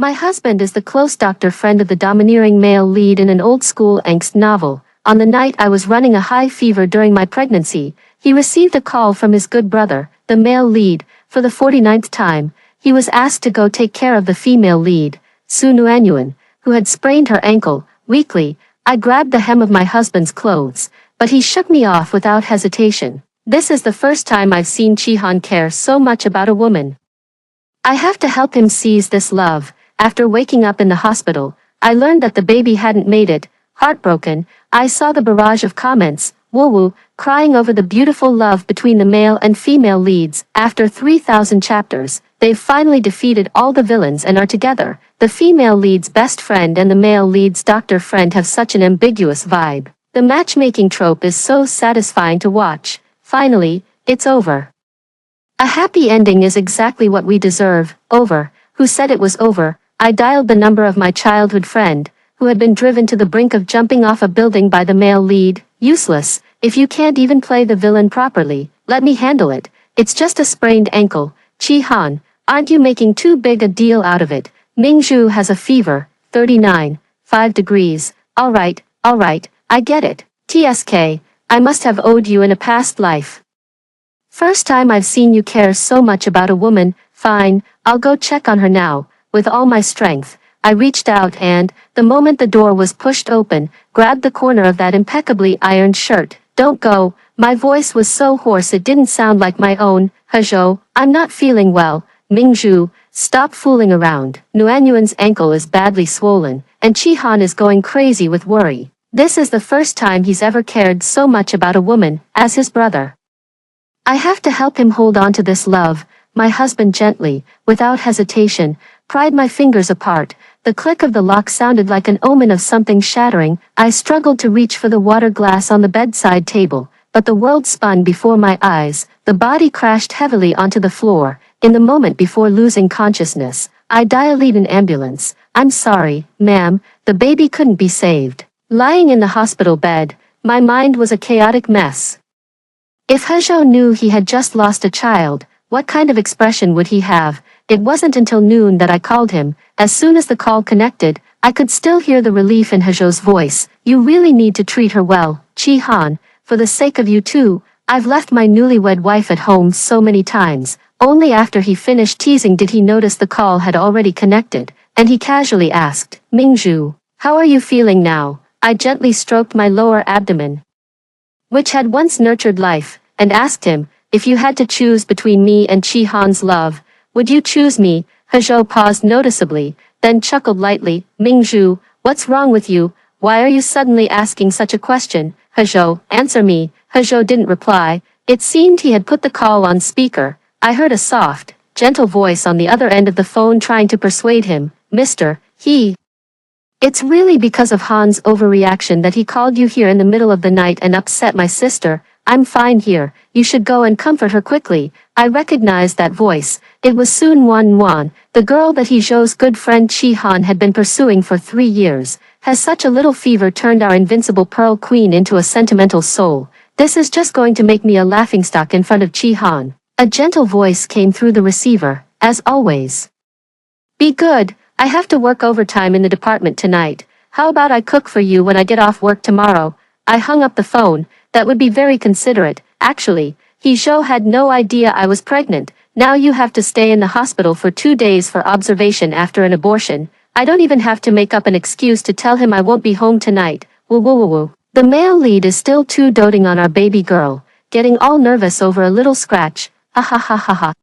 My husband is the close doctor friend of the domineering male lead in an old-school angst novel. On the night I was running a high fever during my pregnancy, he received a call from his good brother, the male lead. For the 49th time, he was asked to go take care of the female lead, Su Nuanyuan, who had sprained her ankle. Weakly, I grabbed the hem of my husband's clothes, but he shook me off without hesitation. This is the first time I've seen Chi-han care so much about a woman. I have to help him seize this love. After waking up in the hospital, I learned that the baby hadn't made it. Heartbroken, I saw the barrage of comments, woo-woo, crying over the beautiful love between the male and female leads. After 3,000 chapters, they've finally defeated all the villains and are together. The female lead's best friend and the male lead's doctor friend have such an ambiguous vibe. The matchmaking trope is so satisfying to watch. Finally, it's over. A happy ending is exactly what we deserve. Over. Who said it was over? I dialed the number of my childhood friend, who had been driven to the brink of jumping off a building by the male lead. Useless. If you can't even play the villain properly, let me handle it. It's just a sprained ankle. Chi-han, aren't you making too big a deal out of it? Mingzhu has a fever, 39, 5 degrees. Alright, I get it. TSK, I must have owed you in a past life. First time I've seen you care so much about a woman. Fine, I'll go check on her now. With all my strength, I reached out and, the moment the door was pushed open, grabbed the corner of that impeccably ironed shirt. Don't go. My voice was so hoarse it didn't sound like my own. Hezhou, I'm not feeling well. Mingzhu, stop fooling around. Nuanyuan's ankle is badly swollen, and Chi-han is going crazy with worry. This is the first time he's ever cared so much about a woman, as his brother. I have to help him hold on to this love. My husband gently, without hesitation, pried my fingers apart. The click of the lock sounded like an omen of something shattering. I struggled to reach for the water glass on the bedside table, but the world spun before my eyes. The body crashed heavily onto the floor. In the moment before losing consciousness, I dialed an ambulance. I'm sorry, ma'am, the baby couldn't be saved. Lying in the hospital bed, my mind was a chaotic mess. If Hezhou knew he had just lost a child, what kind of expression would he have? It wasn't until noon that I called him. As soon as the call connected, I could still hear the relief in Hezhou's voice. You really need to treat her well, Chi-han. For the sake of you too, I've left my newlywed wife at home so many times. Only after he finished teasing did he notice the call had already connected, and he casually asked, Mingzhu, how are you feeling now? I gently stroked my lower abdomen, which had once nurtured life, and asked him, if you had to choose between me and Chi-han's love, would you choose me? Hezhou paused noticeably, then chuckled lightly. Mingzhu, what's wrong with you? Why are you suddenly asking such a question? Hezhou, answer me. Hezhou didn't reply. It seemed he had put the call on speaker. I heard a soft, gentle voice on the other end of the phone trying to persuade him. Mister, it's really because of Han's overreaction that he called you here in the middle of the night and upset my sister. I'm fine here. You should go and comfort her quickly. I recognized that voice. It was Sun Wan, the girl that Hezhou's good friend Chi-han had been pursuing for 3 years. Has such a little fever turned our invincible Pearl Queen into a sentimental soul? This is just going to make me a laughingstock in front of Chi-han. A gentle voice came through the receiver, as always. Be good. I have to work overtime in the department tonight. How about I cook for you when I get off work tomorrow? I hung up the phone. That would be very considerate. Actually, Hezhou had no idea I was pregnant. Now you have to stay in the hospital for 2 days for observation after an abortion. I don't even have to make up an excuse to tell him I won't be home tonight. Woo woo woo woo. The male lead is still too doting on our baby girl, getting all nervous over a little scratch. Ha ha ha ha ha.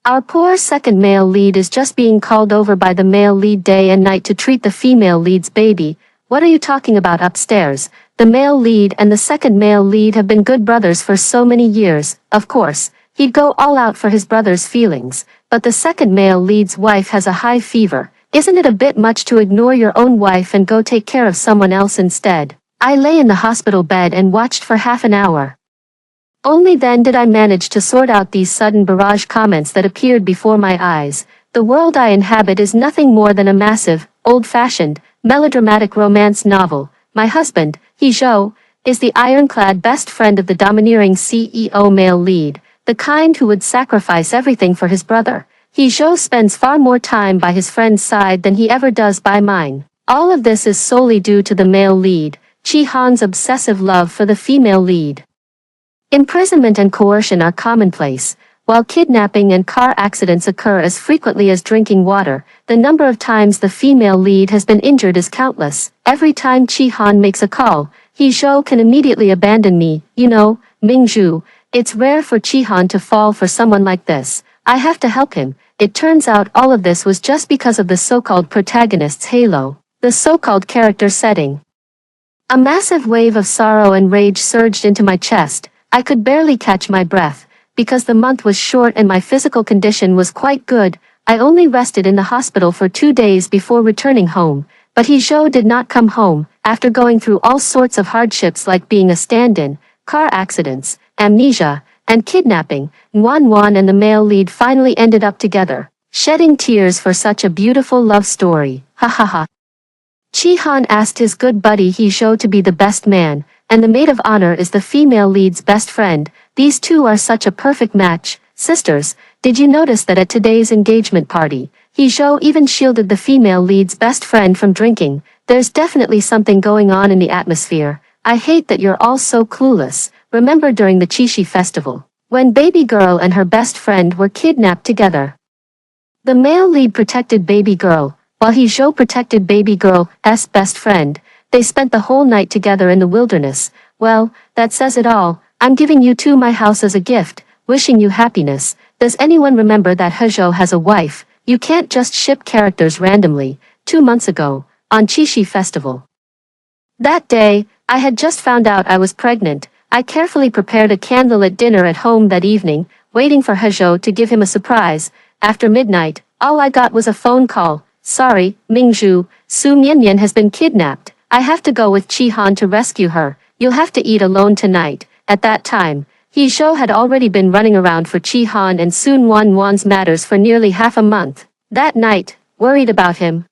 Our poor second male lead is just being called over by the male lead day and night to treat the female lead's baby. What are you talking about upstairs? The male lead and the second male lead have been good brothers for so many years. Of course, he'd go all out for his brother's feelings, but the second male lead's wife has a high fever. Isn't it a bit much to ignore your own wife and go take care of someone else instead? I lay in the hospital bed and watched for half an hour. Only then did I manage to sort out these sudden barrage comments that appeared before my eyes. The world I inhabit is nothing more than a massive, old-fashioned, melodramatic romance novel. My husband, Hezhou, is the ironclad best friend of the domineering CEO male lead, the kind who would sacrifice everything for his brother. He Zhou spends far more time by his friend's side than he ever does by mine. All of this is solely due to the male lead, Chi Han's obsessive love for the female lead. Imprisonment and coercion are commonplace, while kidnapping and car accidents occur as frequently as drinking water. The number of times the female lead has been injured is countless. Every time Chi Han makes a call, He Zhou can immediately abandon me. You know, Mingzhu, it's rare for Chi Han to fall for someone like this. I have to help him. It turns out all of this was just because of the so-called protagonist's halo, the so-called character setting. A massive wave of sorrow and rage surged into my chest. I could barely catch my breath. Because the month was short and my physical condition was quite good, I only rested in the hospital for 2 days before returning home. But He Zhou did not come home. After going through all sorts of hardships like being a stand-in, car accidents, amnesia, and kidnapping, Wan and the male lead finally ended up together, shedding tears for such a beautiful love story. Ha ha ha. Chi Han asked his good buddy He Zhou to be the best man, and the maid of honor is the female lead's best friend. These two are such a perfect match. Sisters, did you notice that at today's engagement party, He Zhou even shielded the female lead's best friend from drinking? There's definitely something going on in the atmosphere. I hate that you're all so clueless. Remember during the Qixi festival, when baby girl and her best friend were kidnapped together? The male lead protected baby girl, while He Zhou protected baby girl's best friend. They spent the whole night together in the wilderness. Well, that says it all. I'm giving you to my house as a gift, wishing you happiness. Does anyone remember that He Zhou has a wife? You can't just ship characters randomly. 2 months ago, on Qixi festival. That day, I had just found out I was pregnant. I carefully prepared a candlelit dinner at home that evening, waiting for He Zhou to give him a surprise. After midnight, all I got was a phone call. Sorry, Mingzhu, Su Mianyan has been kidnapped. I have to go with Chi Han to rescue her. You'll have to eat alone tonight. At that time, He Zhou had already been running around for Chi Han and Sun Wan's matters for nearly half a month. That night, worried about him,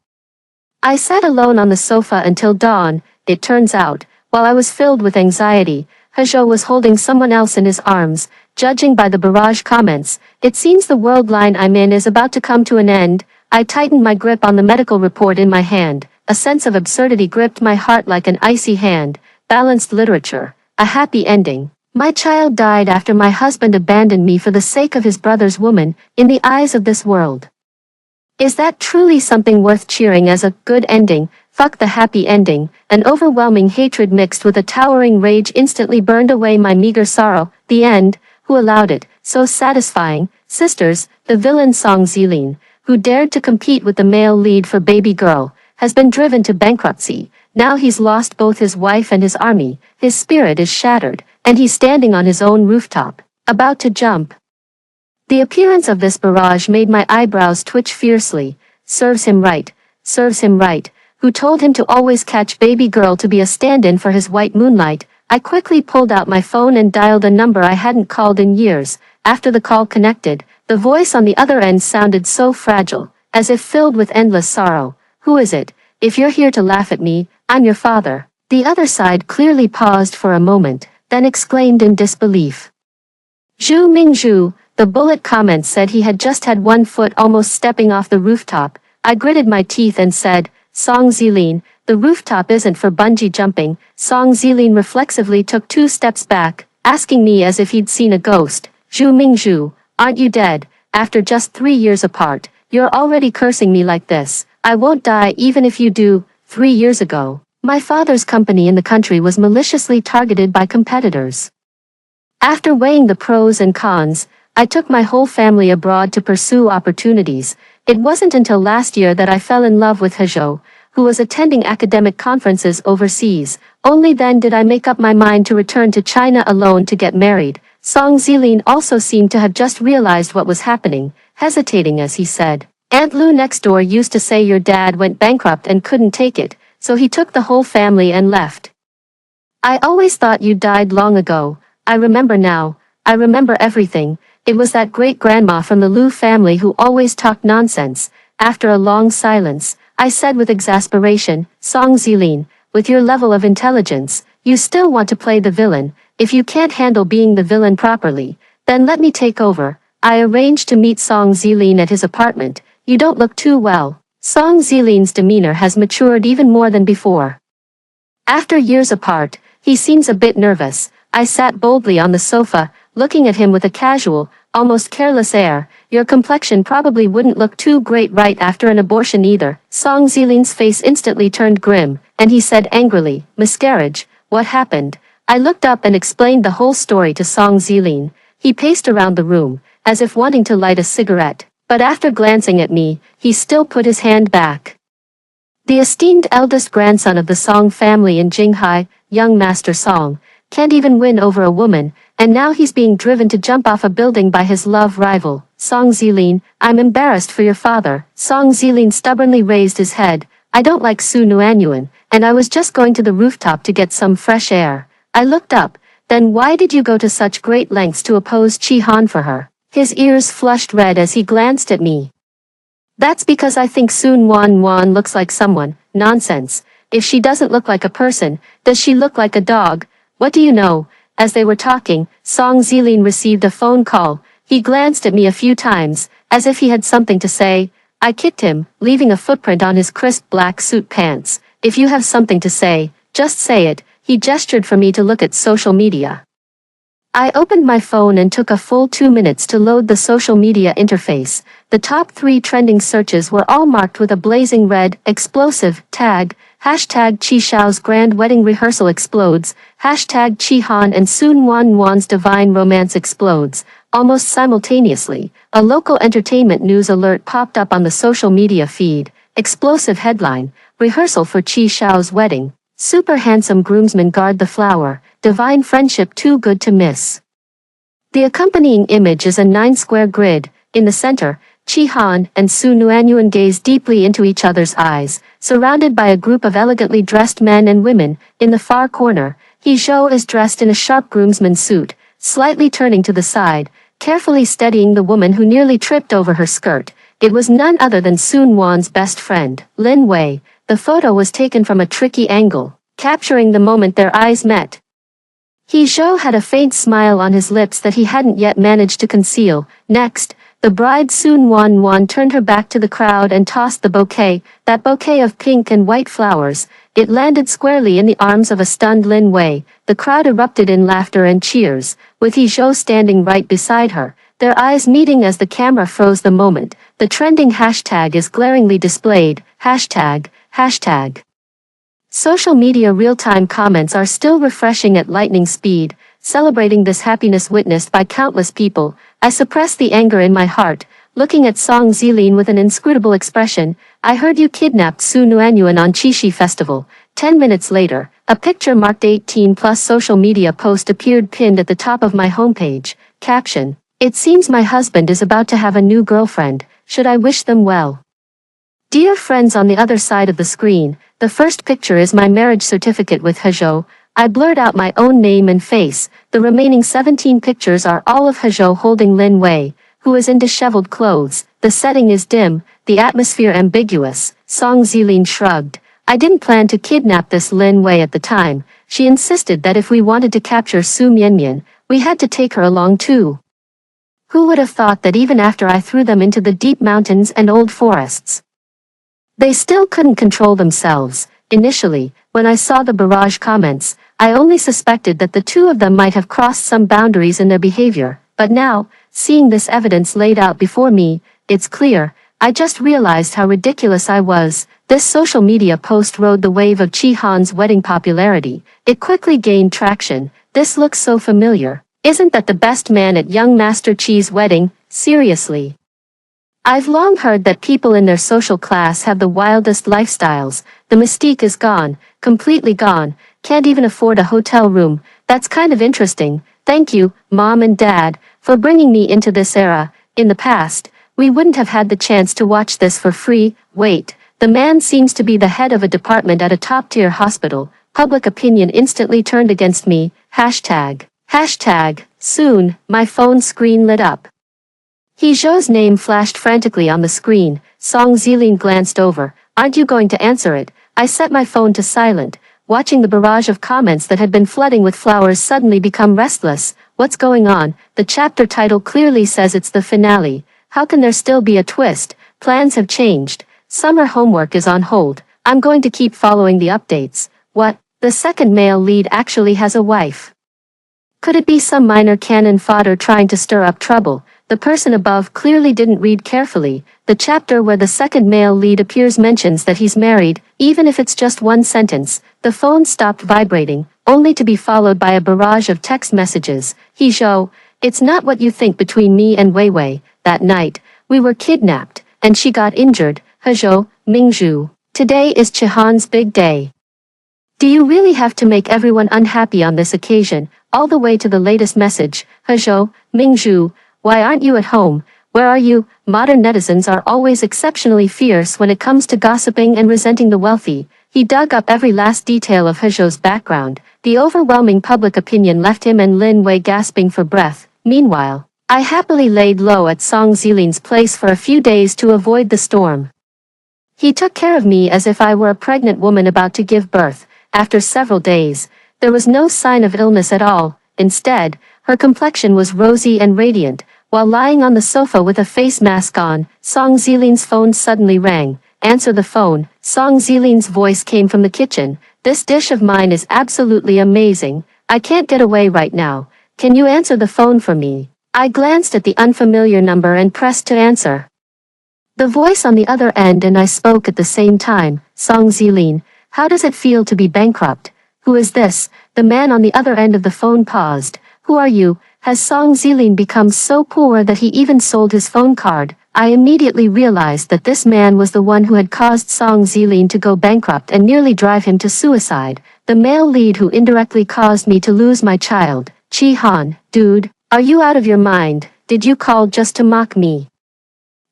I sat alone on the sofa until dawn. It turns out, while I was filled with anxiety, He Zhou was holding someone else in his arms. Judging by the barrage comments, it seems the world line I'm in is about to come to an end. I tightened my grip on the medical report in my hand. A sense of absurdity gripped my heart like an icy hand. Balanced literature. A happy ending. My child died after my husband abandoned me for the sake of his brother's woman, in the eyes of this world. Is that truly something worth cheering as a good ending? Fuck the happy ending. An overwhelming hatred mixed with a towering rage instantly burned away my meager sorrow. The end. Who allowed it? So satisfying. Sisters, the villain Song Zilin, who dared to compete with the male lead for baby girl, has been driven to bankruptcy. Now he's lost both his wife and his army. His spirit is shattered, and he's standing on his own rooftop, about to jump. The appearance of this barrage made my eyebrows twitch fiercely. Serves him right. Serves him right. Who told him to always catch baby girl to be a stand-in for his white moonlight? I quickly pulled out my phone and dialed a number I hadn't called in years. After the call connected, the voice on the other end sounded so fragile, as if filled with endless sorrow. Who is it? If you're here to laugh at me, I'm your father. The other side clearly paused for a moment, then exclaimed in disbelief. Zhu Mingzhu. The bullet comment said he had just had 1 foot almost stepping off the rooftop. I gritted my teeth and said, Song Zilin, the rooftop isn't for bungee jumping. Song Zilin reflexively took 2 steps back, asking me as if he'd seen a ghost. Zhu Mingzhu, aren't you dead? After just 3 years apart, you're already cursing me like this. I won't die even if you do. 3 years ago, my father's company in the country was maliciously targeted by competitors. After weighing the pros and cons, I took my whole family abroad to pursue opportunities. It wasn't until last year that I fell in love with He Zhou, who was attending academic conferences overseas. Only then did I make up my mind to return to China alone to get married. Song Zilin also seemed to have just realized what was happening, hesitating as he said, Aunt Lu next door used to say your dad went bankrupt and couldn't take it, so he took the whole family and left. I always thought you died long ago. I remember now. I remember everything. It was that great-grandma from the Lu family who always talked nonsense. After a long silence, I said with exasperation, Song Zilin, with your level of intelligence, you still want to play the villain. If you can't handle being the villain properly, then let me take over. I arranged to meet Song Zilin at his apartment. You don't look too well. Song Zilin's demeanor has matured even more than before. After years apart, he seems a bit nervous. I sat boldly on the sofa, looking at him with a casual, almost careless air. Your complexion probably wouldn't look too great right after an abortion either. Song Zilin's face instantly turned grim, and he said angrily, miscarriage, what happened? I looked up and explained the whole story to Song Zilin. He paced around the room, as if wanting to light a cigarette, but after glancing at me, he still put his hand back. The esteemed eldest grandson of the Song family in Jinghai, young Master Song, can't even win over a woman, and now he's being driven to jump off a building by his love rival. Song Zilin, I'm embarrassed for your father. Song Zilin stubbornly raised his head. I don't like Su Nuanyuan, and I was just going to the rooftop to get some fresh air. I looked up. Then why did you go to such great lengths to oppose Chi Han for her? His ears flushed red as he glanced at me. That's because I think Su Nuanyuan looks like someone. Nonsense. If she doesn't look like a person, does she look like a dog? What do you know? As they were talking, Song Zilin received a phone call. He glanced at me a few times, as if he had something to say. I kicked him, leaving a footprint on his crisp black suit pants. If you have something to say, just say it. He gestured for me to look at social media. I opened my phone and took a full 2 minutes to load the social media interface. The top 3 trending searches were all marked with a blazing red, explosive, tag, hashtag Chi Xiao's grand wedding rehearsal explodes, hashtag Chi Han and Su Nuanyuan's divine romance explodes. Almost simultaneously, a local entertainment news alert popped up on the social media feed. Explosive headline, rehearsal for Chi Xiao's wedding. Super handsome groomsmen guard the flower, divine friendship too good to miss. The accompanying image is a 9-square grid. In the center, Chi Han and Su Nuanyuan gaze deeply into each other's eyes, surrounded by a group of elegantly dressed men and women. In the far corner, He Zhou is dressed in a sharp groomsman suit, slightly turning to the side, carefully steadying the woman who nearly tripped over her skirt. It was none other than Sun Wan's best friend, Lin Wei. The photo was taken from a tricky angle, capturing the moment their eyes met. He Zhou had a faint smile on his lips that he hadn't yet managed to conceal. Next, the bride Sun Wan turned her back to the crowd and tossed the bouquet, that bouquet of pink and white flowers. It landed squarely in the arms of a stunned Lin Wei. The crowd erupted in laughter and cheers, with He Zhou standing right beside her, their eyes meeting as the camera froze the moment. The trending hashtag is glaringly displayed, hashtag. Social media real-time comments are still refreshing at lightning speed, celebrating this happiness witnessed by countless people. I suppressed the anger in my heart, looking at Song Zilin with an inscrutable expression. I heard you kidnapped Su Nuanyuan on Qixi Festival. 10 minutes later, a picture marked 18+ social media post appeared pinned at the top of my homepage. Caption: It seems my husband is about to have a new girlfriend. Should I wish them well? Dear friends, on the other side of the screen, the first picture is my marriage certificate with He Zhou. I blurred out my own name and face. The remaining 17 pictures are all of He Zhou holding Lin Wei, who is in disheveled clothes. The setting is dim, the atmosphere ambiguous. Song Zilin shrugged. I didn't plan to kidnap this Lin Wei at the time. She insisted that if we wanted to capture Su Mianmian, we had to take her along too. Who would have thought that even after I threw them into the deep mountains and old forests, they still couldn't control themselves? Initially, when I saw the barrage comments, I only suspected that the two of them might have crossed some boundaries in their behavior. But now, seeing this evidence laid out before me, it's clear. I just realized how ridiculous I was. This social media post rode the wave of Chi Han's wedding popularity. It quickly gained traction. This looks so familiar. Isn't that the best man at young Master Chi's wedding? Seriously. I've long heard that people in their social class have the wildest lifestyles. The mystique is gone, completely gone. Can't even afford a hotel room. That's kind of interesting. Thank you, Mom and Dad, for bringing me into this era. In the past, we wouldn't have had the chance to watch this for free. Wait, the man seems to be the head of a department at a top-tier hospital. Public opinion instantly turned against me. Hashtag. Soon, my phone screen lit up. He Zhou's name flashed frantically on the screen. Song Zilin glanced over. Aren't you going to answer it? I set my phone to silent, watching the barrage of comments that had been flooding with flowers suddenly become restless. what's going on? The chapter title clearly says it's the finale. How can there still be a twist? Plans have changed. Summer homework is on hold. I'm going to keep following the updates. What? The second male lead actually has a wife. Could it be some minor cannon fodder trying to stir up trouble? The person above clearly didn't read carefully. The chapter where the second male lead appears mentions that he's married, even if it's just one sentence. The phone stopped vibrating, only to be followed by a barrage of text messages. Hezhou, it's not what you think between me and Wei Wei. That night, we were kidnapped, and she got injured. Hezhou, Mingzhu. Today is Chihan's big day. Do you really have to make everyone unhappy on this occasion, all the way to the latest message? Hezhou, Mingzhu, why aren't you at home? Where are you? Modern netizens are always exceptionally fierce when it comes to gossiping and resenting the wealthy. He dug up every last detail of Hezhou's background. The overwhelming public opinion left him and Lin Wei gasping for breath. Meanwhile, I happily laid low at Song Zilin's place for a few days to avoid the storm. He took care of me as if I were a pregnant woman about to give birth. After several days, there was no sign of illness at all. Instead, her complexion was rosy and radiant. While lying on the sofa with a face mask on, Song Zilin's phone suddenly rang. Answer the phone. Song Zilin's voice came from the kitchen. This dish of mine is absolutely amazing. I can't get away right now. Can you answer the phone for me? I glanced at the unfamiliar number and pressed to answer. The voice on the other end and I spoke at the same time. Song Zilin, how does it feel to be bankrupt? Who is this? The man on the other end of the phone paused. Who are you? Has Song Zilin become so poor that he even sold his phone card? I immediately realized that this man was the one who had caused Song Zilin to go bankrupt and nearly drive him to suicide. The male lead who indirectly caused me to lose my child. Chi Han, dude, are you out of your mind? Did you call just to mock me?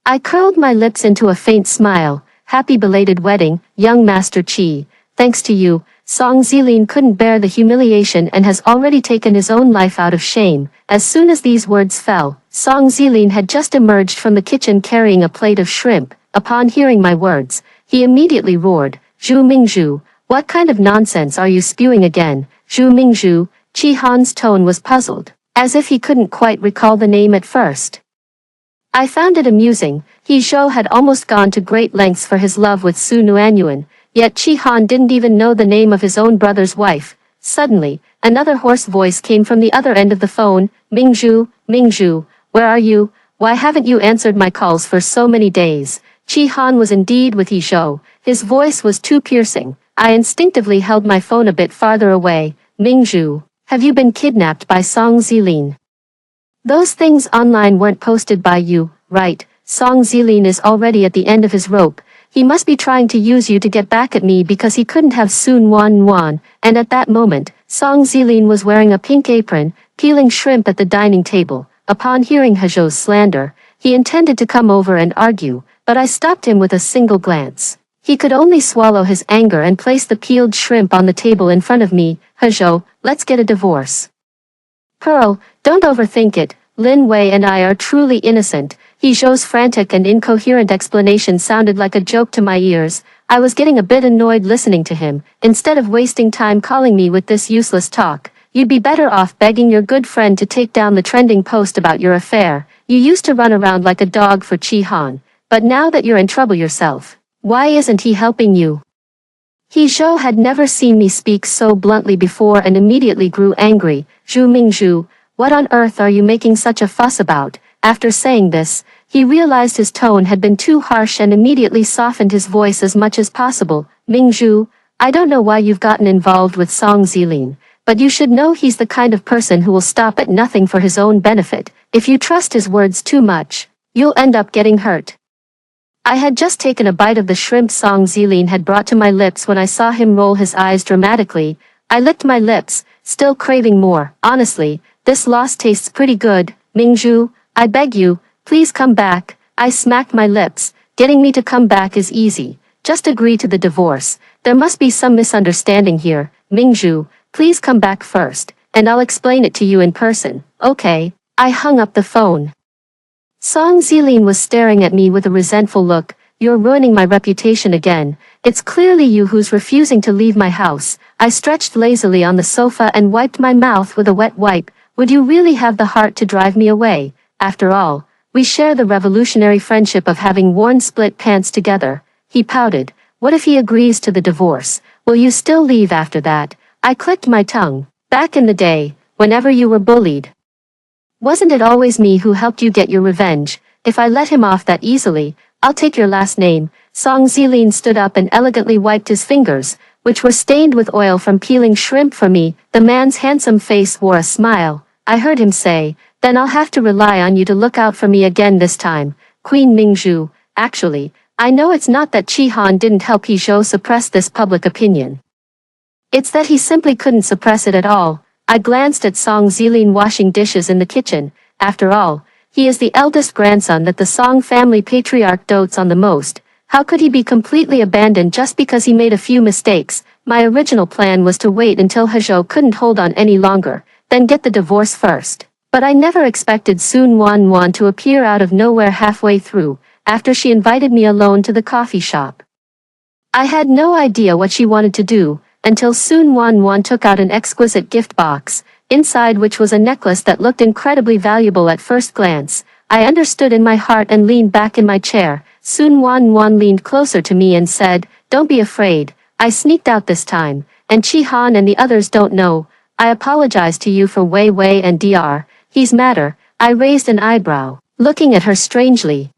I curled my lips into a faint smile. Happy belated wedding, young Master Chi. Thanks to you, Song Zilin couldn't bear the humiliation and has already taken his own life out of shame. As soon as these words fell, Song Zilin had just emerged from the kitchen carrying a plate of shrimp. Upon hearing my words, he immediately roared, Zhu Mingzhu, what kind of nonsense are you spewing again? Zhu Mingzhu. Chi Han's tone was puzzled, as if he couldn't quite recall the name at first. I found it amusing. Hezhou had almost gone to great lengths for his love with Su Nuanyuan, yet Chi Han didn't even know the name of his own brother's wife. Suddenly, another hoarse voice came from the other end of the phone. Mingzhu, Mingzhu, where are you? Why haven't you answered my calls for so many days? Chi Han was indeed with Hezhou. His voice was too piercing. I instinctively held my phone a bit farther away. Mingzhu, have you been kidnapped by Song Zilin? Those things online weren't posted by you, right? Song Zilin is already at the end of his rope. He must be trying to use you to get back at me because he couldn't have Sun Wan. And at that moment, Song Zilin was wearing a pink apron, peeling shrimp at the dining table. Upon hearing Hezhou's slander, he intended to come over and argue, but I stopped him with a single glance. He could only swallow his anger and place the peeled shrimp on the table in front of me. Hezhou, let's get a divorce. Pearl, don't overthink it. Lin Wei and I are truly innocent. Hezhou's frantic and incoherent explanation sounded like a joke to my ears. I was getting a bit annoyed listening to him. Instead of wasting time calling me with this useless talk, you'd be better off begging your good friend to take down the trending post about your affair. You used to run around like a dog for Chi Han, but now that you're in trouble yourself, why isn't he helping you? Hezhou had never seen me speak so bluntly before and immediately grew angry. Zhu Mingzhu, what on earth are you making such a fuss about? After saying this, he realized his tone had been too harsh and immediately softened his voice as much as possible. Mingzhu, I don't know why you've gotten involved with Song Zilin, but you should know he's the kind of person who will stop at nothing for his own benefit. If you trust his words too much, you'll end up getting hurt. I had just taken a bite of the shrimp Song Zilin had brought to my lips when I saw him roll his eyes dramatically. I licked my lips, still craving more. Honestly, this loss tastes pretty good. Mingzhu, I beg you, please come back. I smacked my lips. Getting me to come back is easy. Just agree to the divorce. There must be some misunderstanding here. Mingzhu, please come back first, and I'll explain it to you in person. Okay. I hung up the phone. Song Zilin was staring at me with a resentful look. You're ruining my reputation again. It's clearly you who's refusing to leave my house. I stretched lazily on the sofa and wiped my mouth with a wet wipe. Would you really have the heart to drive me away? After all, we share the revolutionary friendship of having worn split pants together. He pouted. What if he agrees to the divorce? Will you still leave after that? I clicked my tongue. Back in the day, whenever you were bullied, wasn't it always me who helped you get your revenge? If I let him off that easily, I'll take your last name. Song Zilin stood up and elegantly wiped his fingers, which were stained with oil from peeling shrimp for me. The man's handsome face wore a smile. I heard him say, then I'll have to rely on you to look out for me again this time. Queen Mingzhu, actually, I know it's not that Chi Han didn't help He Zhou suppress this public opinion. It's that he simply couldn't suppress it at all. I glanced at Song Zilin washing dishes in the kitchen. After all, he is the eldest grandson that the Song family patriarch dotes on the most. How could he be completely abandoned just because he made a few mistakes? My original plan was to wait until He Zhou couldn't hold on any longer, then get the divorce first. But I never expected Sun Wan to appear out of nowhere halfway through, after she invited me alone to the coffee shop. I had no idea what she wanted to do, until Sun Wan took out an exquisite gift box, inside which was a necklace that looked incredibly valuable at first glance. I understood in my heart and leaned back in my chair. Sun Wan leaned closer to me and said, "Don't be afraid, I sneaked out this time, and Chi Han and the others don't know. I apologize to you for Wei Wei and Dr. He's matter." I raised an eyebrow, looking at her strangely.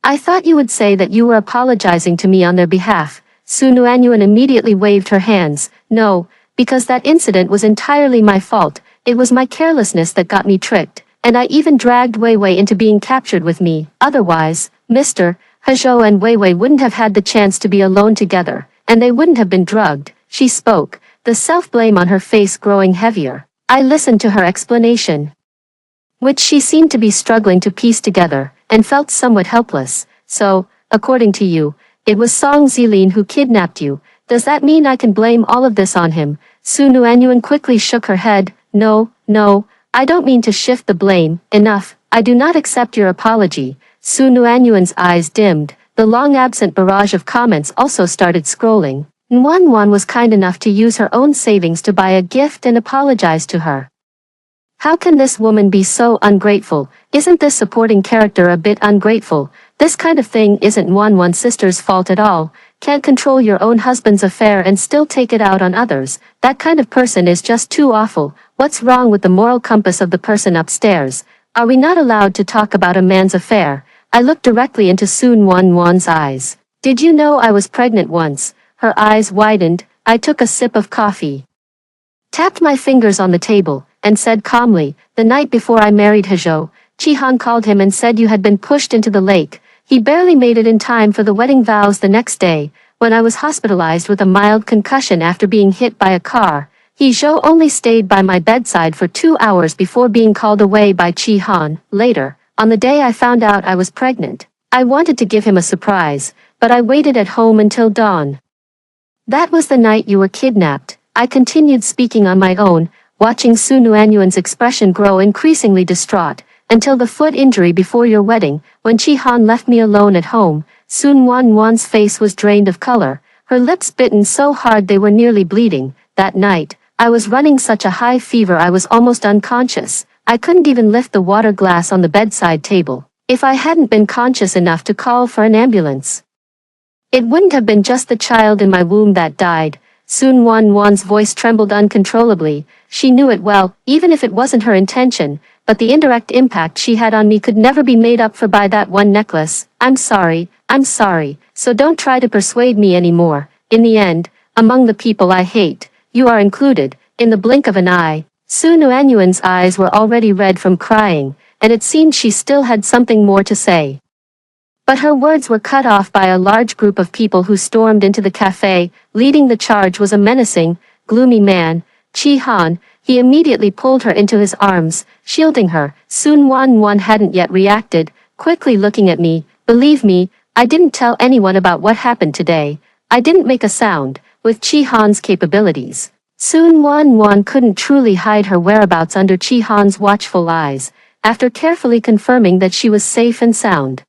"I thought you would say that you were apologizing to me on their behalf." Su Nuanyuan immediately waved her hands. "No, because that incident was entirely my fault. It was my carelessness that got me tricked, and I even dragged Wei Wei into being captured with me. Otherwise, Mr. He Zhou and Wei Wei wouldn't have had the chance to be alone together, and they wouldn't have been drugged." She spoke, the self-blame on her face growing heavier. I listened to her explanation, which she seemed to be struggling to piece together, and felt somewhat helpless. "So, according to you, it was Song Zilin who kidnapped you. Does that mean I can blame all of this on him?" Su Nuanyuan quickly shook her head. No, I don't mean to shift the blame. Enough, I do not accept your apology." Su Nuanyuan's eyes dimmed. The long-absent barrage of comments also started scrolling. Wan was kind enough to use her own savings to buy a gift and apologize to her. How can this woman be so ungrateful? Isn't this supporting character a bit ungrateful? This kind of thing isn't Wan's sister's fault at all. Can't control your own husband's affair and still take it out on others. That kind of person is just too awful. What's wrong with the moral compass of the person upstairs? Are we not allowed to talk about a man's affair? I looked directly into Sun Wan's eyes. "Did you know I was pregnant once?" Her eyes widened. I took a sip of coffee, tapped my fingers on the table, and said calmly, "The night before I married He Zhou, Chi Han called him and said you had been pushed into the lake. He barely made it in time for the wedding vows the next day. When I was hospitalized with a mild concussion after being hit by a car, He Zhou only stayed by my bedside for 2 hours before being called away by Chi Han. Later, on the day I found out I was pregnant, I wanted to give him a surprise, but I waited at home until dawn. That was the night you were kidnapped." I continued speaking on my own, watching Su Nuanyuan's expression grow increasingly distraught, "until the foot injury before your wedding, when Chi Han left me alone at home." Sun Wan's face was drained of color, her lips bitten so hard they were nearly bleeding. "That night, I was running such a high fever I was almost unconscious. I couldn't even lift the water glass on the bedside table. If I hadn't been conscious enough to call for an ambulance, it wouldn't have been just the child in my womb that died." Sun Wan's voice trembled uncontrollably. She knew it well, even if it wasn't her intention, but the indirect impact she had on me could never be made up for by that one necklace. I'm sorry, so don't try to persuade me anymore. In the end, among the people I hate, you are included." In the blink of an eye, Su Nuanyuan's eyes were already red from crying, and it seemed she still had something more to say. But her words were cut off by a large group of people who stormed into the cafe. Leading the charge was a menacing, gloomy man, Chi Han. He immediately pulled her into his arms, shielding her. Sun Wan hadn't yet reacted, quickly looking at me. "Believe me, I didn't tell anyone about what happened today. I didn't make a sound." With Chi Han's capabilities, Sun Wan couldn't truly hide her whereabouts under Chi Han's watchful eyes. After carefully confirming that she was safe and sound,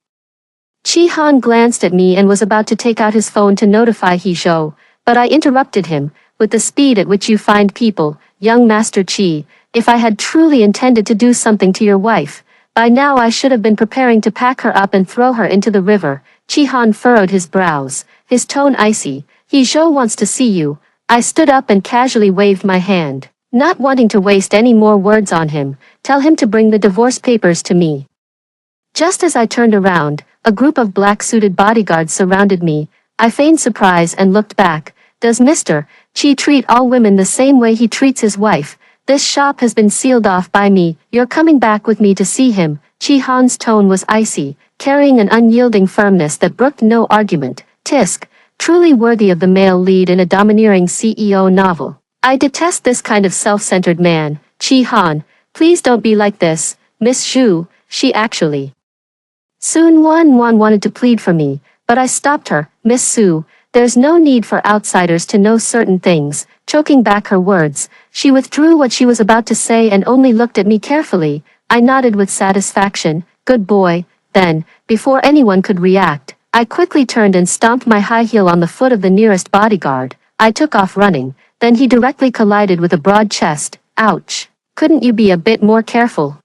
Chi Han glanced at me and was about to take out his phone to notify He Zhou, but I interrupted him. "With the speed at which you find people, young Master Chi, if I had truly intended to do something to your wife, by now I should have been preparing to pack her up and throw her into the river. Chi-han furrowed his brows, his tone icy. He wants to see you. I stood up and casually waved my hand, not wanting to waste any more words on him. Tell him to bring the divorce papers to me. Just as I turned around, a group of black-suited bodyguards surrounded me. I feigned surprise and looked back. Does Mr. Chi treat all women the same way he treats his wife? This shop has been sealed off by me. You're coming back with me to see him. Chi-han's tone was icy, carrying an unyielding firmness that brooked no argument. Tisk, truly worthy of the male lead in a domineering CEO novel. I detest this kind of self-centered man. Chi-han, please don't be like this, Miss Zhu. She actually. Soon Wan wanted to plead for me, but I stopped her. Miss Su, there's no need for outsiders to know certain things. Choking back her words, she withdrew what she was about to say and only looked at me carefully. I nodded with satisfaction. Good boy. Then, before anyone could react, I quickly turned and stomped my high heel on the foot of the nearest bodyguard. I took off running, then he directly collided with a broad chest. Ouch. Couldn't you be a bit more careful?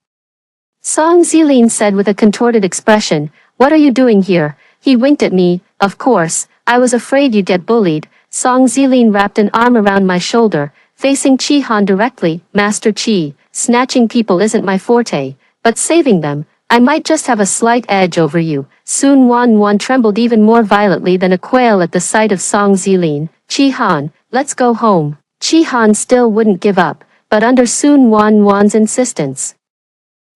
Song Zilin said with a contorted expression. What are you doing here? He winked at me. Of course, I was afraid you'd get bullied. Song Zilin wrapped an arm around my shoulder, facing Chi-han directly. Master Chi, snatching people isn't my forte, but saving them, I might just have a slight edge over you. Soon Wan trembled even more violently than a quail at the sight of Song Zilin. Chi-han, let's go home. Chi-han still wouldn't give up, but under Soon Wan's insistence,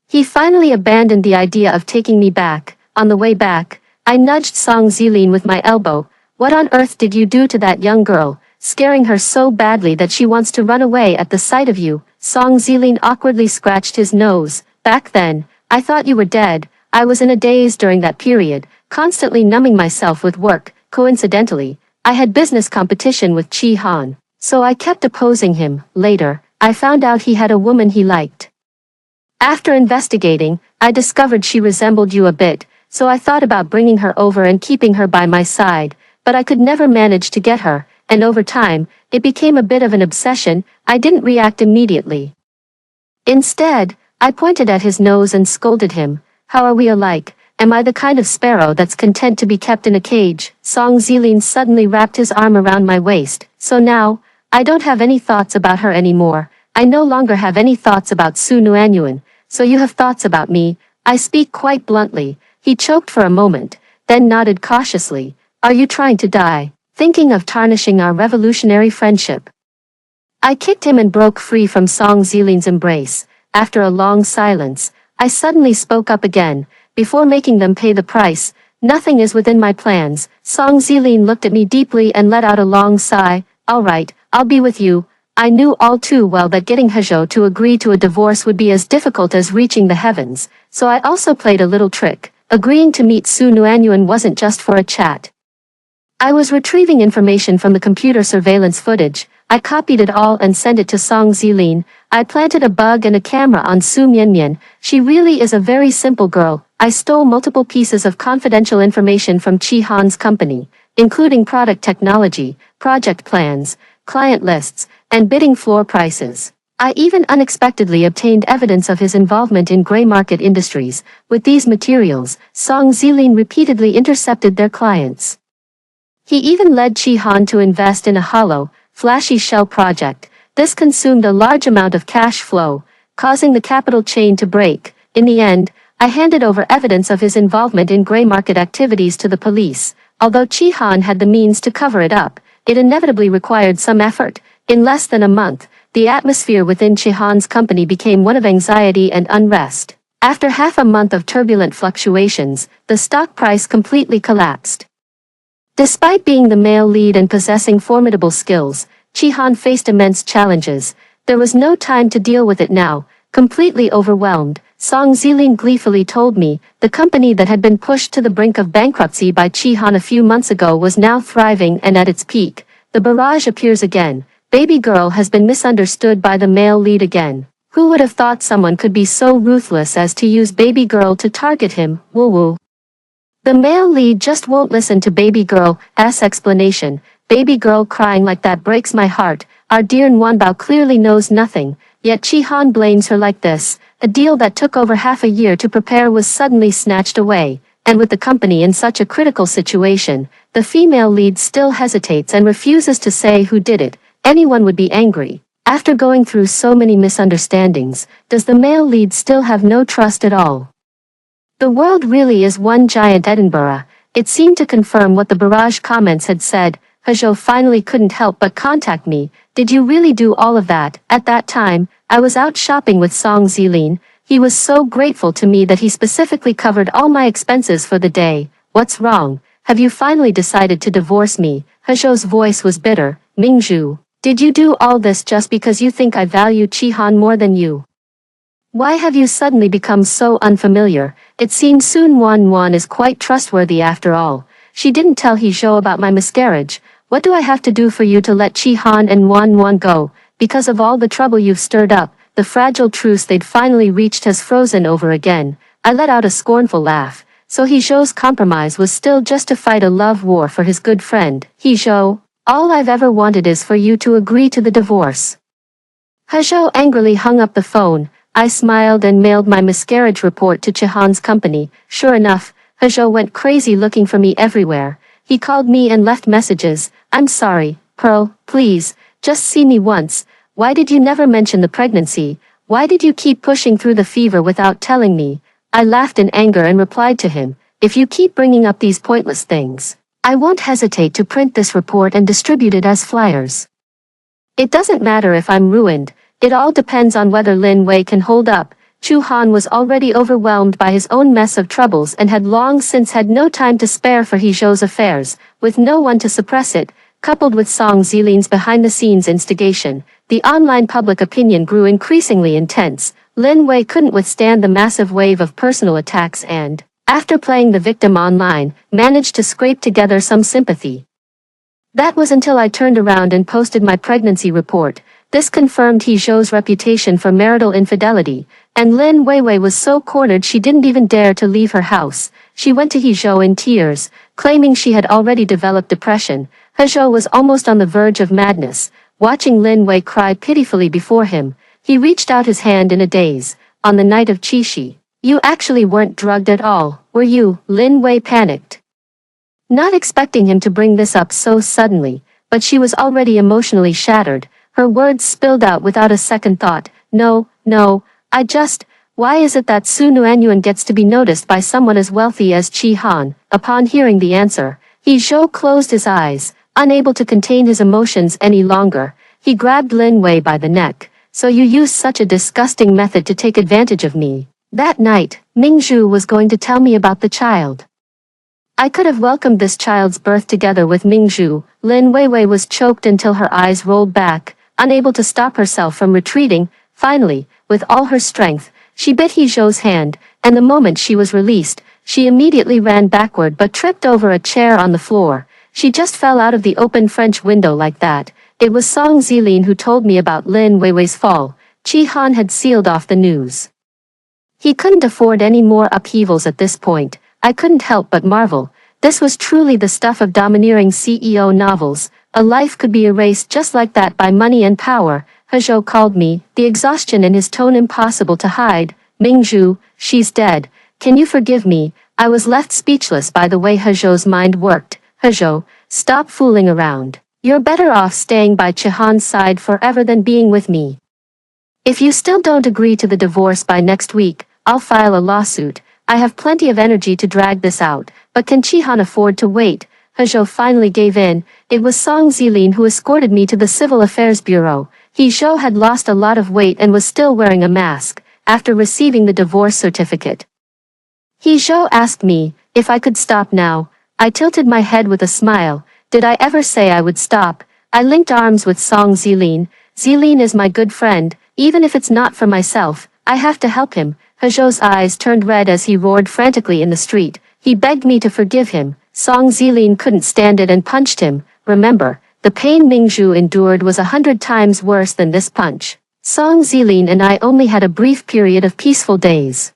he finally abandoned the idea of taking me back. On the way back, I nudged Song Zilin with my elbow. What on earth did you do to that young girl, scaring her so badly that she wants to run away at the sight of you? Song Zilin awkwardly scratched his nose. Back then, I thought you were dead. I was in a daze during that period, constantly numbing myself with work. Coincidentally, I had business competition with Chi-han, so I kept opposing him. Later, I found out he had a woman he liked. After investigating, I discovered she resembled you a bit, so I thought about bringing her over and keeping her by my side, but I could never manage to get her, and over time, it became a bit of an obsession. I didn't react immediately. Instead, I pointed at his nose and scolded him. How are we alike? Am I the kind of sparrow that's content to be kept in a cage? Song Zilin suddenly wrapped his arm around my waist. So now, I don't have any thoughts about her anymore. I no longer have any thoughts about Su Nuanyuan. So you have thoughts about me. I speak quite bluntly. He choked for a moment, then nodded cautiously. Are you trying to die? Thinking of tarnishing our revolutionary friendship? I kicked him and broke free from Song Zilin's embrace. After a long silence, I suddenly spoke up again. Before making them pay the price, nothing is within my plans. Song Zilin looked at me deeply and let out a long sigh. All right, I'll be with you. I knew all too well that getting Hezhou to agree to a divorce would be as difficult as reaching the heavens, so I also played a little trick. Agreeing to meet Su Nuanyuan wasn't just for a chat. I was retrieving information from the computer surveillance footage. I copied it all and sent it to Song Zilin. I planted a bug and a camera on Su Mianmian. She really is a very simple girl. I stole multiple pieces of confidential information from Chi-han's company, including product technology, project plans, client lists, and bidding floor prices. I even unexpectedly obtained evidence of his involvement in gray market industries. With these materials, Song Zilin repeatedly intercepted their clients. He even led Chi-han to invest in a hollow, flashy shell project. This consumed a large amount of cash flow, causing the capital chain to break. In the end, I handed over evidence of his involvement in gray market activities to the police. Although Chi-han had the means to cover it up, it inevitably required some effort. In less than a month, the atmosphere within Chi-han's company became one of anxiety and unrest. After half a month of turbulent fluctuations, the stock price completely collapsed. Despite being the male lead and possessing formidable skills, Chi-han faced immense challenges. There was no time to deal with it now. Completely overwhelmed, Song Zilin gleefully told me, the company that had been pushed to the brink of bankruptcy by Chi-han a few months ago was now thriving and at its peak. The barrage appears again. Baby girl has been misunderstood by the male lead again. Who would have thought someone could be so ruthless as to use baby girl to target him? Woo woo. The male lead just won't listen to baby girl's explanation. Baby girl crying like that breaks my heart. Our dear Nwanbao clearly knows nothing, yet Chi-han blames her like this. A deal that took over half a year to prepare was suddenly snatched away, and with the company in such a critical situation, the female lead still hesitates and refuses to say who did it. Anyone would be angry. After going through so many misunderstandings, does the male lead still have no trust at all? The world really is one giant Edinburgh. It seemed to confirm what the barrage comments had said. Hezhou finally couldn't help but contact me. Did you really do all of that? At that time, I was out shopping with Song Zilin. He was so grateful to me that he specifically covered all my expenses for the day. What's wrong? Have you finally decided to divorce me? Hezhou's voice was bitter. Mingzhu, did you do all this just because you think I value Chi-han more than you? Why have you suddenly become so unfamiliar? It seems Sun Wan is quite trustworthy after all. She didn't tell Hezhou about my miscarriage. What do I have to do for you to let Chi-han and Wan go? Because of all the trouble you've stirred up, the fragile truce they'd finally reached has frozen over again. I let out a scornful laugh. So Hezhou's compromise was still just to fight a love war for his good friend. Hezhou, all I've ever wanted is for you to agree to the divorce. Hezhou angrily hung up the phone. I smiled and mailed my miscarriage report to Chi-han's company. Sure enough, Hezhou went crazy looking for me everywhere. He called me and left messages. I'm sorry, Pearl, please, just see me once. Why did you never mention the pregnancy? Why did you keep pushing through the fever without telling me? I laughed in anger and replied to him, if you keep bringing up these pointless things, I won't hesitate to print this report and distribute it as flyers. It doesn't matter if I'm ruined. It all depends on whether Lin Wei can hold up. Chu Han was already overwhelmed by his own mess of troubles and had long since had no time to spare for Hezhou's affairs. With no one to suppress it, coupled with Song Zilin's behind-the-scenes instigation, the online public opinion grew increasingly intense. Lin Wei couldn't withstand the massive wave of personal attacks and, after playing the victim online, managed to scrape together some sympathy. That was until I turned around and posted my pregnancy report. This confirmed Hezhou's reputation for marital infidelity, and Lin Weiwei was so cornered she didn't even dare to leave her house. She went to Hezhou in tears, claiming she had already developed depression. Hezhou was almost on the verge of madness. Watching Lin Wei cry pitifully before him, he reached out his hand in a daze. On the night of Qixi, you actually weren't drugged at all, were you? Lin Wei panicked, not expecting him to bring this up so suddenly, but she was already emotionally shattered. Her words spilled out without a second thought. No, why is it that Su Nuanyuan gets to be noticed by someone as wealthy as Chi Han? Upon hearing the answer, Hezhou closed his eyes, unable to contain his emotions any longer. He grabbed Lin Wei by the neck. So you used such a disgusting method to take advantage of me. That night, Mingzhu was going to tell me about the child. I could have welcomed this child's birth together with Mingzhu. Lin Weiwei was choked until her eyes rolled back, unable to stop herself from retreating. Finally, with all her strength, she bit Hezhou's hand, and the moment she was released, she immediately ran backward but tripped over a chair on the floor. She just fell out of the open French window like that. It was Song Zilin who told me about Lin Weiwei's fall. Chi Han had sealed off the news. He couldn't afford any more upheavals at this point. I couldn't help but marvel. This was truly the stuff of domineering CEO novels. A life could be erased just like that by money and power. Hezhou called me, the exhaustion in his tone impossible to hide. Mingzhu, she's dead. Can you forgive me? I was left speechless by the way Hezhou's mind worked. Hezhou, stop fooling around. You're better off staying by Chihan's side forever than being with me. If you still don't agree to the divorce by next week, I'll file a lawsuit. I have plenty of energy to drag this out, but can Chihan afford to wait? Hezhou finally gave in. It was Song Zilin who escorted me to the Civil Affairs Bureau. Hezhou had lost a lot of weight and was still wearing a mask, after receiving the divorce certificate. Hezhou asked me if I could stop now. I tilted my head with a smile. Did I ever say I would stop? I linked arms with Song Zilin. Zilin is my good friend, even if it's not for myself. I have to help him. Hezhou's eyes turned red as he roared frantically in the street. He begged me to forgive him. Song Zilin couldn't stand it and punched him. Remember, the pain Mingzhu endured was 100 times worse than this punch. Song Zilin and I only had a brief period of peaceful days.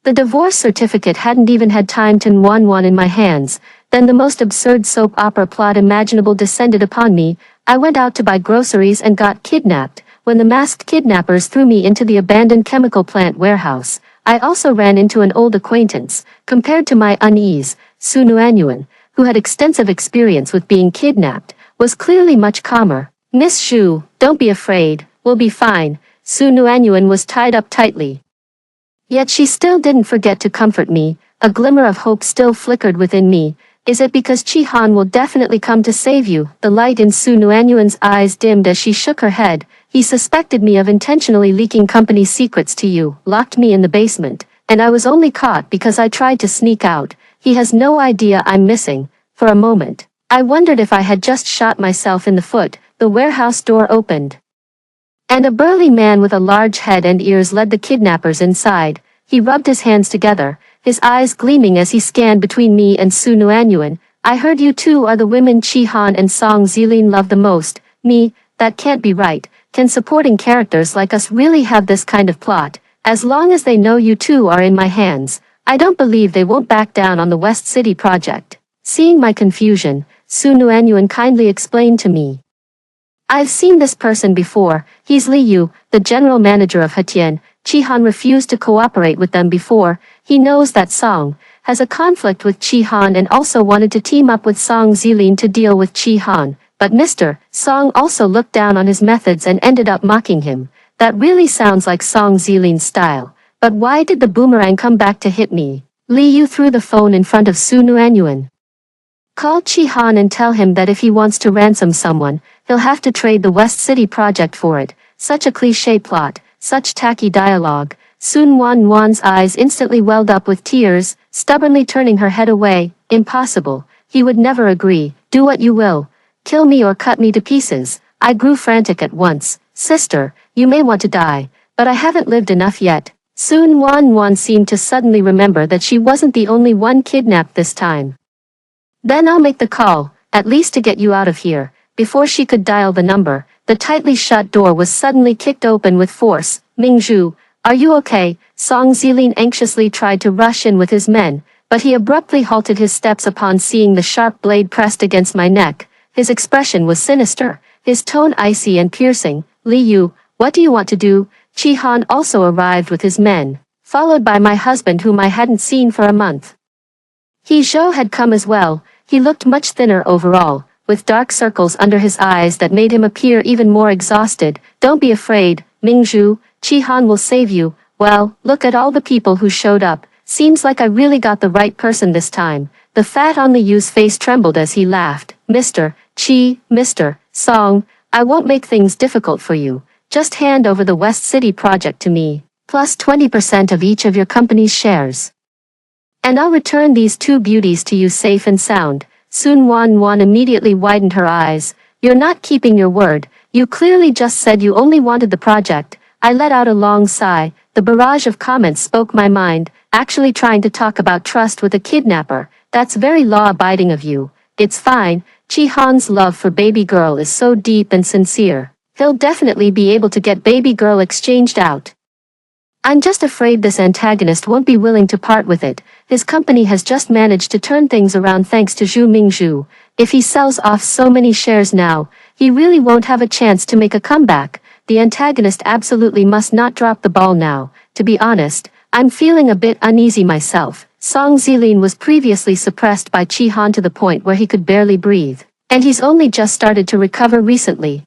The divorce certificate hadn't even had time to one in my hands. Then the most absurd soap opera plot imaginable descended upon me. I went out to buy groceries and got kidnapped. when the masked kidnappers threw me into the abandoned chemical plant warehouse, I also ran into an old acquaintance. Compared to my unease, Su Nuanyuan, who had extensive experience with being kidnapped, was clearly much calmer. Miss Zhu, don't be afraid, we'll be fine. Su Nuanyuan was tied up tightly. Yet she still didn't forget to comfort me. A glimmer of hope still flickered within me. Is it because Chi Han will definitely come to save you? The light in Su Nuanyuan's eyes dimmed as she shook her head. He suspected me of intentionally leaking company secrets to you, locked me in the basement, and I was only caught because I tried to sneak out. He has no idea I'm missing. For a moment, I wondered if I had just shot myself in the foot. The warehouse door opened, and a burly man with a large head and ears led the kidnappers inside. He rubbed his hands together, his eyes gleaming as he scanned between me and Su Nuanyuan. I heard you two are the women Chi Han and Song Zilin love the most. Me, that can't be right. Can supporting characters like us really have this kind of plot? As long as they know you two are in my hands, I don't believe they won't back down on the West City project. Seeing my confusion, Su Nuanyuan kindly explained to me. I've seen this person before. He's Li Yu, the general manager of Hetian. Chi Han refused to cooperate with them before. He knows that Song has a conflict with Chi Han and also wanted to team up with Song Zilin to deal with Chi Han. But Mr. Song also looked down on his methods and ended up mocking him. That really sounds like Song Zilin's style. But why did the boomerang come back to hit me? Li Yu threw the phone in front of Su Nuanyuan. Call Chi Han and tell him that if he wants to ransom someone, he'll have to trade the West City project for it. Such a cliché plot, such tacky dialogue. Sun Wan's eyes instantly welled up with tears, stubbornly turning her head away. Impossible. He would never agree. Do what you will. Kill me or cut me to pieces. I grew frantic at once. Sister, you may want to die, but I haven't lived enough yet. Sun Wan seemed to suddenly remember that she wasn't the only one kidnapped this time. Then I'll make the call, at least to get you out of here. Before she could dial the number, the tightly shut door was suddenly kicked open with force. Mingzhu, are you okay? Song Zilin anxiously tried to rush in with his men, but he abruptly halted his steps upon seeing the sharp blade pressed against my neck. His expression was sinister, his tone icy and piercing. Li Yu, what do you want to do? Chi Han also arrived with his men, followed by my husband whom I hadn't seen for a month. He Zhou had come as well. He looked much thinner overall, with dark circles under his eyes that made him appear even more exhausted. Don't be afraid, Mingzhu, Chi Han will save you. Well, look at all the people who showed up. Seems like I really got the right person this time. The fat on Li Yu's face trembled as he laughed. Mr. Song, I won't make things difficult for you. Just hand over the West City project to me, plus 20% of each of your company's shares. And I'll return these two beauties to you safe and sound. Sun Wan immediately widened her eyes. You're not keeping your word. You clearly just said you only wanted the project. I let out a long sigh. The barrage of comments spoke my mind. Actually trying to talk about trust with a kidnapper. That's very law-abiding of you. It's fine. Chi Han's love for baby girl is so deep and sincere. He'll definitely be able to get baby girl exchanged out. I'm just afraid this antagonist won't be willing to part with it. His company has just managed to turn things around thanks to Zhu Mingzhu. If he sells off so many shares now, he really won't have a chance to make a comeback. The antagonist absolutely must not drop the ball now. To be honest, I'm feeling a bit uneasy myself. Song Zilin was previously suppressed by Chi Han to the point where he could barely breathe, and he's only just started to recover recently.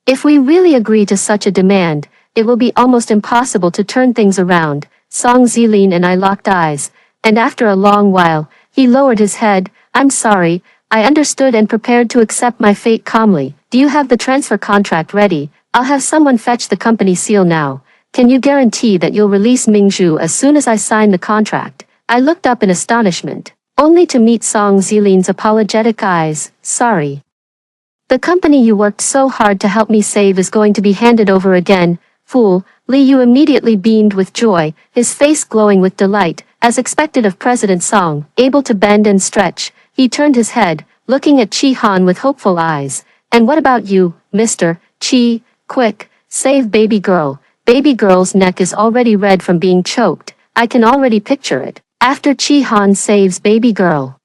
If we really agree to such a demand, it will be almost impossible to turn things around. Song Zilin and I locked eyes, and after a long while, he lowered his head. I'm sorry, I understood and prepared to accept my fate calmly. Do you have the transfer contract ready? I'll have someone fetch the company seal now. Can you guarantee that you'll release Mingzhu as soon as I sign the contract? I looked up in astonishment, only to meet Song Zilin's apologetic eyes. Sorry. The company you worked so hard to help me save is going to be handed over again. Fool. Li Yu immediately beamed with joy, his face glowing with delight, as expected of President Song, able to bend and stretch. He turned his head, looking at Chi Han with hopeful eyes. And what about you, Mr. Chi? Quick, save baby girl. Baby girl's neck is already red from being choked. I can already picture it. After Chi Han saves baby girl,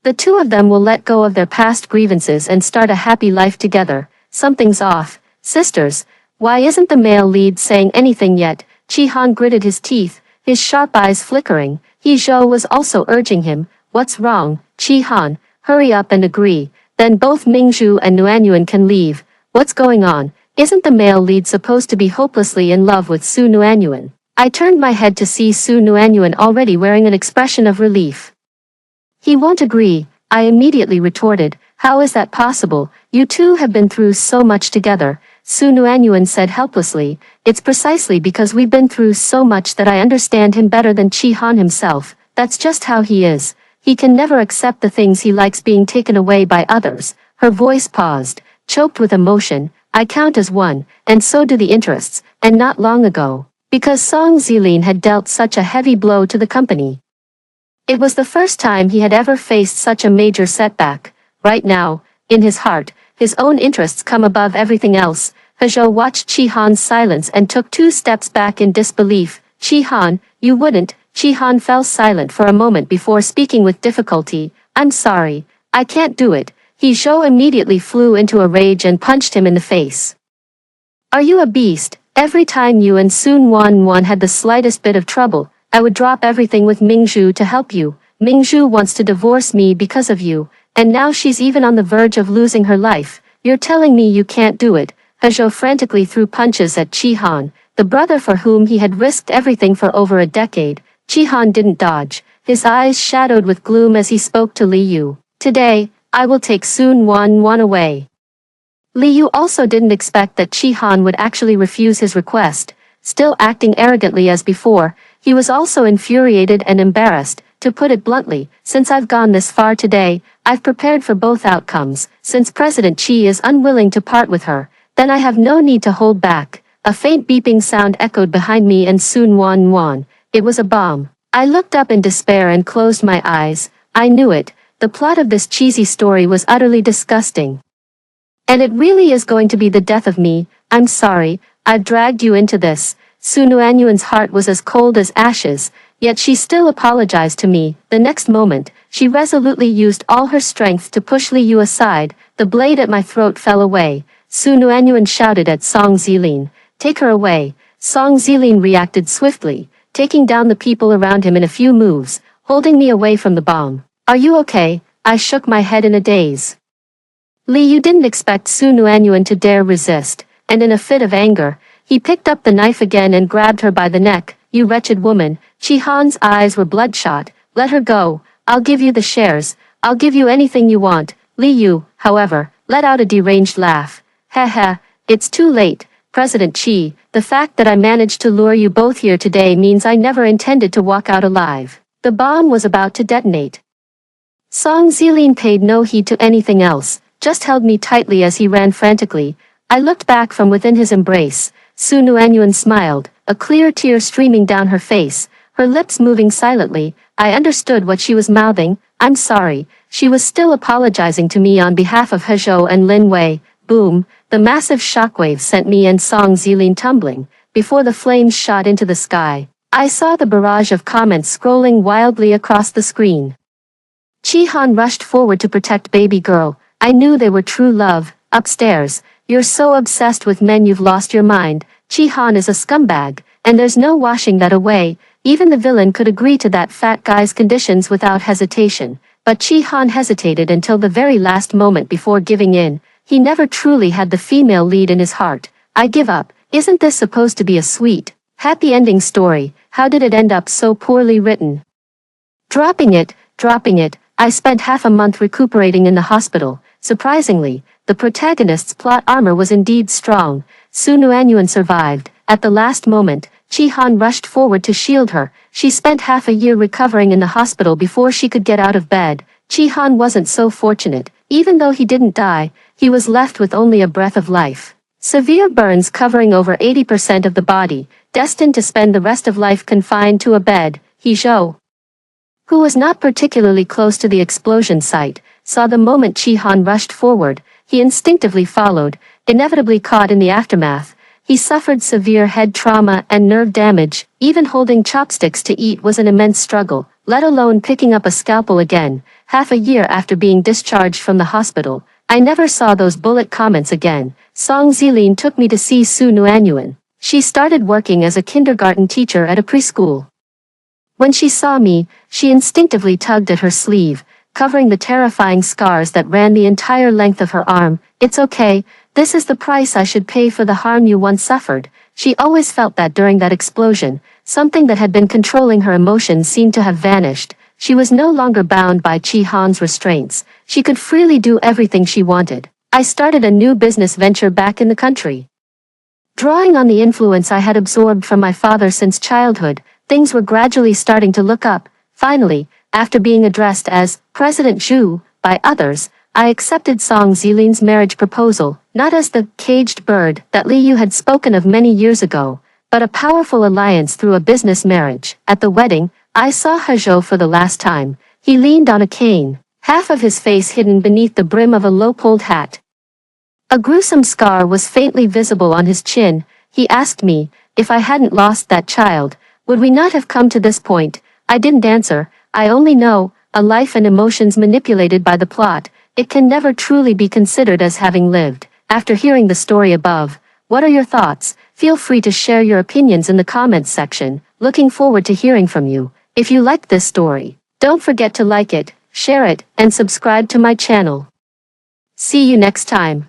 the two of them will let go of their past grievances and start a happy life together. Something's off. Sisters, Why isn't the male lead saying anything yet? Chi-han gritted his teeth, his sharp eyes flickering. He-zhou was also urging him. What's wrong, Chi-han? Hurry up and agree. Then both Mingzhu and Nuanyuan can leave. What's going on? Isn't the male lead supposed to be hopelessly in love with Su Nuanyuan? I turned my head to see Su Nuanyuan already wearing an expression of relief. He won't agree, I immediately retorted. How is that possible? You two have been through so much together. Su Nuanyuan said helplessly. It's precisely because we've been through so much that I understand him better than Chi-han himself. That's just how he is. He can never accept the things he likes being taken away by others. Her voice paused, choked with emotion. I count as one, and so do the interests, and not long ago. Because Song Zilin had dealt such a heavy blow to the company. It was the first time he had ever faced such a major setback. Right now, in his heart, his own interests come above everything else. He-zhou watched Chi-han's silence and took 2 steps back in disbelief. Chi-han, you wouldn't. Chi-han fell silent for a moment before speaking with difficulty. I'm sorry, I can't do it. He-zhou immediately flew into a rage and punched him in the face. Are you a beast? Every time you and Sun Wan had the slightest bit of trouble, I would drop everything with Mingzhu to help you. Mingzhu wants to divorce me because of you, and now she's even on the verge of losing her life. You're telling me you can't do it. He-zhou frantically threw punches at Chi-han, the brother for whom he had risked everything for over a decade. Chi-han didn't dodge, his eyes shadowed with gloom as he spoke to Li Yu. Today, I will take Sun Wan away. Li Yu also didn't expect that Chi-han would actually refuse his request. Still acting arrogantly as before, he was also infuriated and embarrassed. To put it bluntly, since I've gone this far today, I've prepared for both outcomes. Since President Qi is unwilling to part with her, then I have no need to hold back. A faint beeping sound echoed behind me and Sun Wan. It was a bomb. I looked up in despair and closed my eyes. I knew it. The plot of this cheesy story was utterly disgusting. And it really is going to be the death of me. I'm sorry, I've dragged you into this. Su Nuanyuan's heart was as cold as ashes, yet she still apologized to me. The next moment, she resolutely used all her strength to push Li Yu aside. The blade at my throat fell away. Su Nuanyuan shouted at Song Zilin, take her away. Song Zilin reacted swiftly, taking down the people around him in a few moves, holding me away from the bomb. Are you okay? I shook my head in a daze. Li Yu didn't expect Su Nuanyuan to dare resist, and in a fit of anger, he picked up the knife again and grabbed her by the neck. You wretched woman. Chi-han's eyes were bloodshot. Let her go. I'll give you the shares. I'll give you anything you want. Li Yu, however, let out a deranged laugh. Ha, it's too late, President Qi. The fact that I managed to lure you both here today means I never intended to walk out alive. The bomb was about to detonate. Song Zilin paid no heed to anything else, just held me tightly as he ran frantically. I looked back from within his embrace. Su Nuanyuan smiled, a clear tear streaming down her face, her lips moving silently. I understood what she was mouthing. I'm sorry. She was still apologizing to me on behalf of He-zhou and Lin Wei. Boom, the massive shockwave sent me and Song Zilin tumbling. Before the flames shot into the sky, I saw the barrage of comments scrolling wildly across the screen. Chi-han rushed forward to protect baby girl. I knew they were true love. Upstairs, you're so obsessed with men you've lost your mind. Chi-han is a scumbag, and there's no washing that away. Even the villain could agree to that fat guy's conditions without hesitation. But Chi-han hesitated until the very last moment before giving in. He never truly had the female lead in his heart. I give up. Isn't this supposed to be a sweet, happy ending story? How did it end up so poorly written? Dropping it. I spent half a month recuperating in the hospital. Surprisingly, the protagonist's plot armor was indeed strong. Su Nuanyuan survived. At the last moment, Chi-han rushed forward to shield her. She spent half a year recovering in the hospital before she could get out of bed. Chi-han wasn't so fortunate. Even though he didn't die, he was left with only a breath of life. Severe burns covering over 80% of the body, destined to spend the rest of life confined to a bed. He-zhou, who was not particularly close to the explosion site, saw the moment Chi-han rushed forward. He instinctively followed, inevitably caught in the aftermath. He suffered severe head trauma and nerve damage. Even holding chopsticks to eat was an immense struggle, let alone picking up a scalpel again. Half a year after being discharged from the hospital, I never saw those bullet comments again. Song Zilin took me to see Su Nuanyuan. She started working as a kindergarten teacher at a preschool. When she saw me, she instinctively tugged at her sleeve, covering the terrifying scars that ran the entire length of her arm. It's okay, this is the price I should pay for the harm you once suffered. She always felt that during that explosion, something that had been controlling her emotions seemed to have vanished. She was no longer bound by Chi Han's restraints. She could freely do everything she wanted. I started a new business venture back in the country. Drawing on the influence I had absorbed from my father since childhood, things were gradually starting to look up. Finally, after being addressed as President Zhu by others, I accepted Song Zilin's marriage proposal, not as the caged bird that Li Yu had spoken of many years ago, but a powerful alliance through a business marriage. At the wedding, I saw He Zhou for the last time. He leaned on a cane, half of his face hidden beneath the brim of a low-pulled hat. A gruesome scar was faintly visible on his chin. He asked me, if I hadn't lost that child, would we not have come to this point? I didn't answer. I only know, a life and emotions manipulated by the plot, it can never truly be considered as having lived. After hearing the story above, what are your thoughts? Feel free to share your opinions in the comments section. Looking forward to hearing from you. If you liked this story, don't forget to like it, share it, and subscribe to my channel. See you next time.